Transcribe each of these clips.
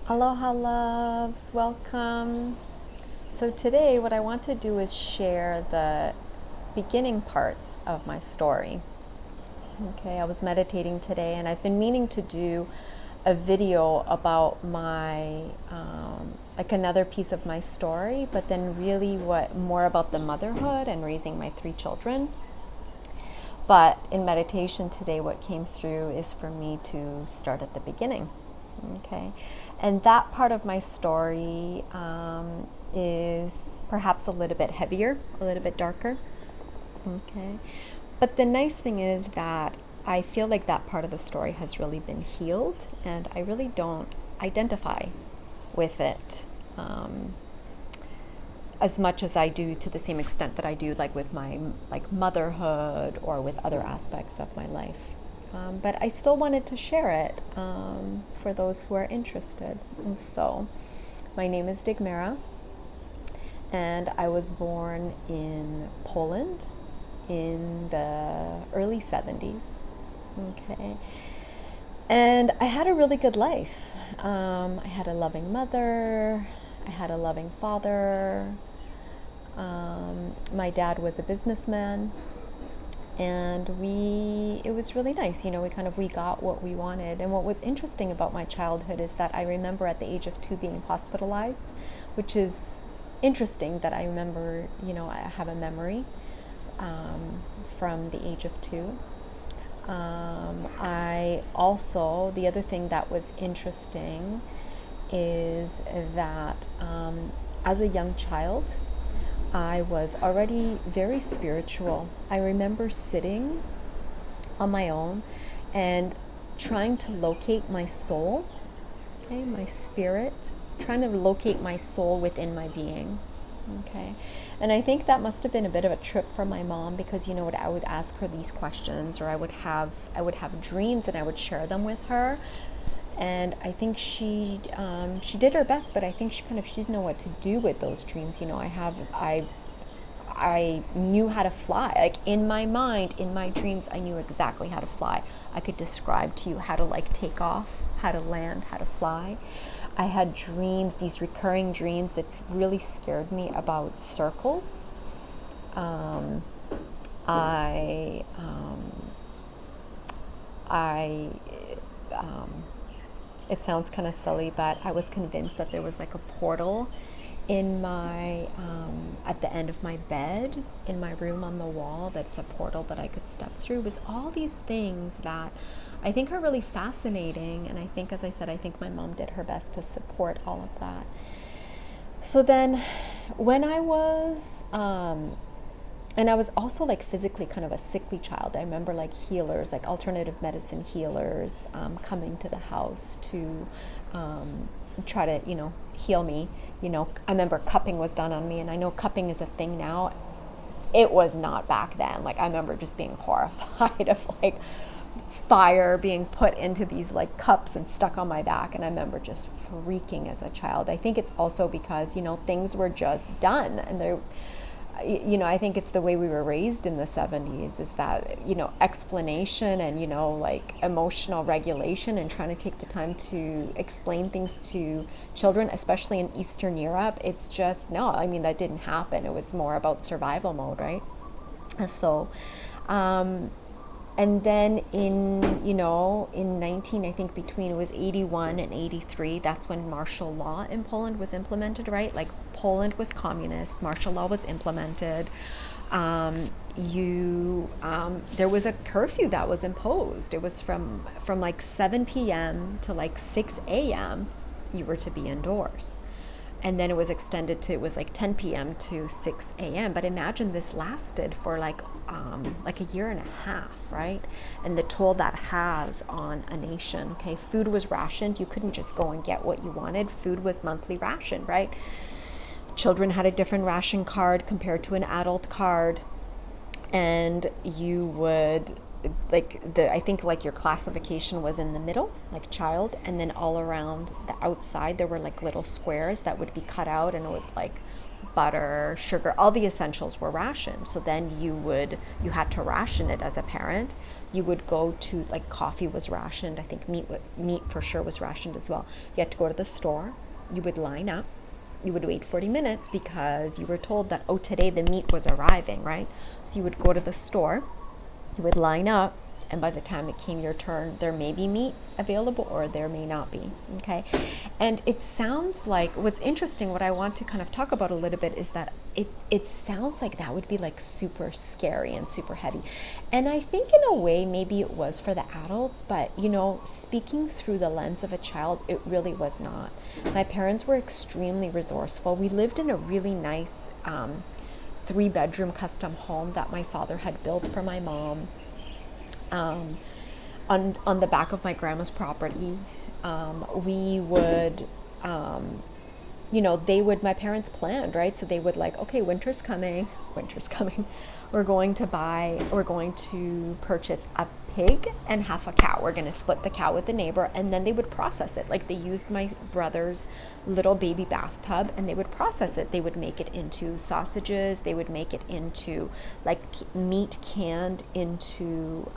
Aloha loves, welcome. So today what I want to do is share the beginning parts of my story. Okay, I was meditating today and I've been meaning to do a video about my like another piece of my story, but then really what more about the motherhood and raising my three children. But in meditation today, what came through is for me to start at the beginning. Okay. And that part of my story is perhaps a little bit heavier, a little bit darker. Okay. But the nice thing is that I feel like that part of the story has really been healed, and I really don't identify with it as much as I do, to the same extent that I do like with my like motherhood or with other aspects of my life. But I still wanted to share it for those who are interested. And so my name is Digmera, and I was born in Poland in the early 70s. Okay. And I had a really good life. I had a loving mother, I had a loving father. My dad was a businessman, and it was really nice. We got what we wanted. And what was interesting about my childhood is that I remember at the age of 2 being hospitalized, which is interesting that I remember, I have a memory from the age of 2. The other thing that was interesting is that as a young child, I was already very spiritual. I remember sitting on my own and trying to locate my soul, okay, my spirit, trying to locate my soul within my being. Okay. And I think that must have been a bit of a trip for my mom, because I would ask her these questions, or I would have dreams and I would share them with her. And I think she did her best, but I think she didn't know what to do with those dreams. I knew how to fly. Like in my mind, in my dreams, I knew exactly how to fly. I could describe to you how to like take off, how to land, how to fly. I had dreams, these recurring dreams that really scared me about circles. Um, I, I, it sounds kind of silly, but I was convinced that there was like a portal in my at the end of my bed in my room on the wall, that's a portal that I could step through. It was all these things that I think are really fascinating, and I think, as I said, I think my mom did her best to support all of that. So then when I was and I was also like physically kind of a sickly child. I remember like healers, like alternative medicine healers, coming to the house to try to, heal me. I remember cupping was done on me, and I know cupping is a thing now. It was not back then. Like I remember just being horrified of like fire being put into these like cups and stuck on my back, and I remember just freaking as a child. I think it's also because things were just done, and they're I think it's the way we were raised in the 70s, is that, explanation and, like emotional regulation, and trying to take the time to explain things to children, especially in Eastern Europe. It's just, no, I mean, that didn't happen. It was more about survival mode, right? And so, and then in 19, I think between, it was 81 and 83, that's when martial law in Poland was implemented, right? Like Poland was communist, martial law was implemented. There was a curfew that was imposed. It was from like 7 p.m. to like 6 a.m. you were to be indoors. And then it was extended to, it was like 10 p.m. to 6 a.m. But imagine this lasted for like a year and a half, right? And the toll that has on a nation. Okay, food was rationed. You couldn't just go and get what you wanted. Food was monthly rationed, right? Children had a different ration card compared to an adult card. And you would, I think like your classification was in the middle, like child, and then all around the outside there were like little squares that would be cut out, and it was like butter, sugar, all the essentials were rationed. So then you had to ration it as a parent. You would go to, like, coffee was rationed. I think meat for sure was rationed as well. You had to go to the store. You would line up. You would wait 40 minutes because you were told that, oh, today the meat was arriving, right? So you would go to the store, you would line up, and by the time it came your turn, there may be meat available or there may not be, okay? And it sounds like, what's interesting, what I want to kind of talk about a little bit is that it sounds like that would be like super scary and super heavy. And I think in a way, maybe it was for the adults, but, you know, speaking through the lens of a child, it really was not. My parents were extremely resourceful. We lived in a really nice 3-bedroom custom home that my father had built for my mom. On the back of my grandma's property. We would, my parents planned, right? So they would, like, okay, winter's coming, we're going to purchase a pig and half a cow. We're going to split the cow with the neighbor, and then they would process it. Like, they used my brother's little baby bathtub and they would process it. They would make it into sausages. They would make it into, like, meat canned into,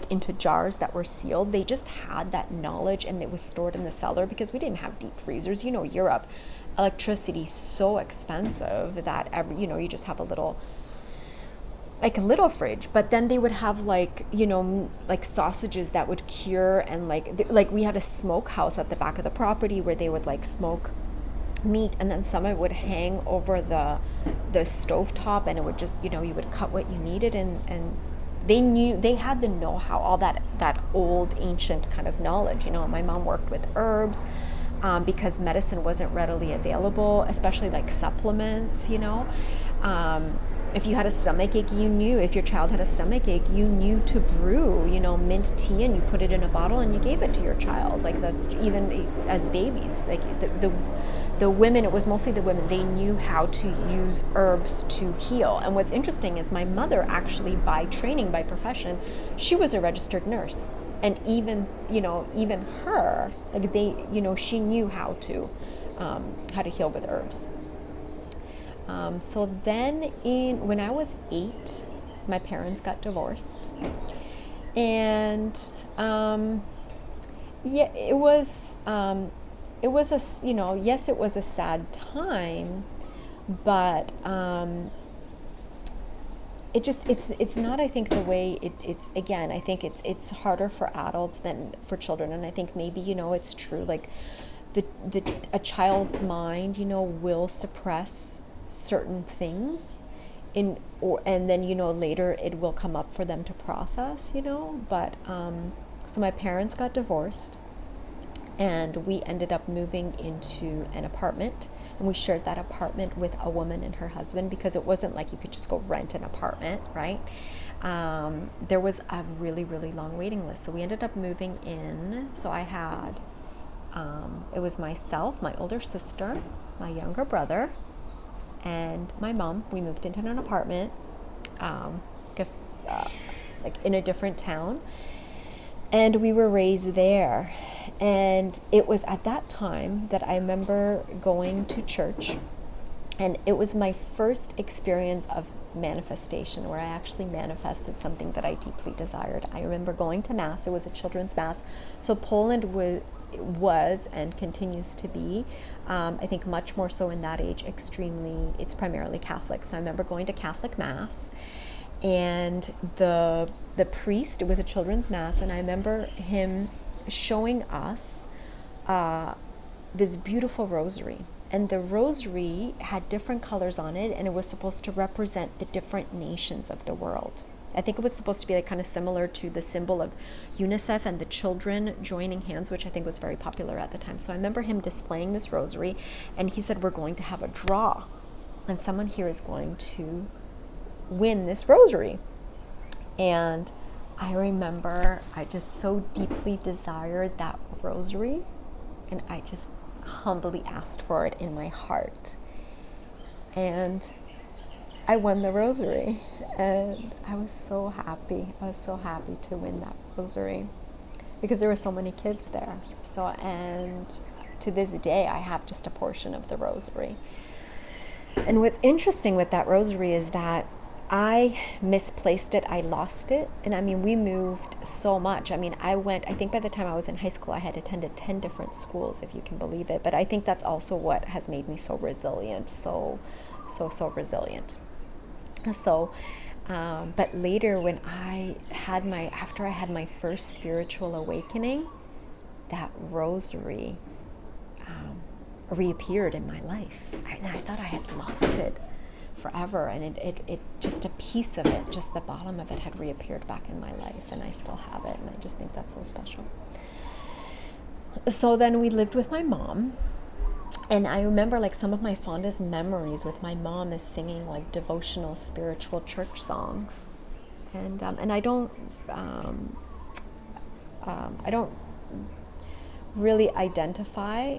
into jars that were sealed. They just had that knowledge, and it was stored in the cellar because we didn't have deep freezers. You know, Europe, electricity so expensive that you just have a little fridge. But then they would have like sausages that would cure, and like we had a smokehouse at the back of the property where they would like smoke meat, and then some of it would hang over the stovetop, and it would just, you would cut what you needed, and they had the know-how, all that old ancient kind of knowledge. My mom worked with herbs because medicine wasn't readily available, especially like supplements. If you had a stomach ache, if your child had a stomach ache, you knew to brew, mint tea, and you put it in a bottle and you gave it to your child. Like, that's even as babies, like the women, it was mostly the women, they knew how to use herbs to heal. And what's interesting is my mother actually, by training, by profession, she was a registered nurse. And even her, like she knew how to heal with herbs. So then when I was 8, my parents got divorced. And it was yes, it was a sad time, but it's not, I think, the way it's again, I think it's harder for adults than for children. And I think maybe, it's true, like a child's mind, will suppress certain things and then, later it will come up for them to process, but so my parents got divorced, and we ended up moving into an apartment, and we shared that apartment with a woman and her husband, because it wasn't like you could just go rent an apartment, right? There was a really, really long waiting list. So we ended up moving in. So I had, it was myself, my older sister, my younger brother, and my mom. We moved into an apartment, like in a different town, and we were raised there. And it was at that time that I remember going to church, and it was my first experience of manifestation, where I actually manifested something that I deeply desired. I remember going to Mass. It was a children's Mass. So Poland was and continues to be, I think much more so in that age, it's primarily Catholic. So I remember going to Catholic Mass, and the priest, it was a children's Mass, and I remember him showing us this beautiful rosary. And the rosary had different colors on it, and it was supposed to represent the different nations of the world. I think it was supposed to be like kind of similar to the symbol of UNICEF and the children joining hands, which I think was very popular at the time. So I remember him displaying this rosary, and he said, we're going to have a draw, and someone here is going to win this rosary. And I remember I just so deeply desired that rosary, and I just humbly asked for it in my heart. And I won the rosary, and I was so happy. I was so happy to win that rosary, because there were so many kids there. So, and to this day, I have just a portion of the rosary. And what's interesting with that rosary is that I misplaced it, I lost it. And I mean, we moved so much. I mean, I think by the time I was in high school, I had attended 10 different schools, if you can believe it. But I think that's also what has made me so resilient, so resilient. So, but later when after I had my first spiritual awakening, that rosary reappeared in my life. And I thought I had lost it forever, and it just a piece of it, just the bottom of it, had reappeared back in my life, and I still have it, and I just think that's so special. So then we lived with my mom, and I remember like some of my fondest memories with my mom is singing like devotional spiritual church songs, and I don't really identify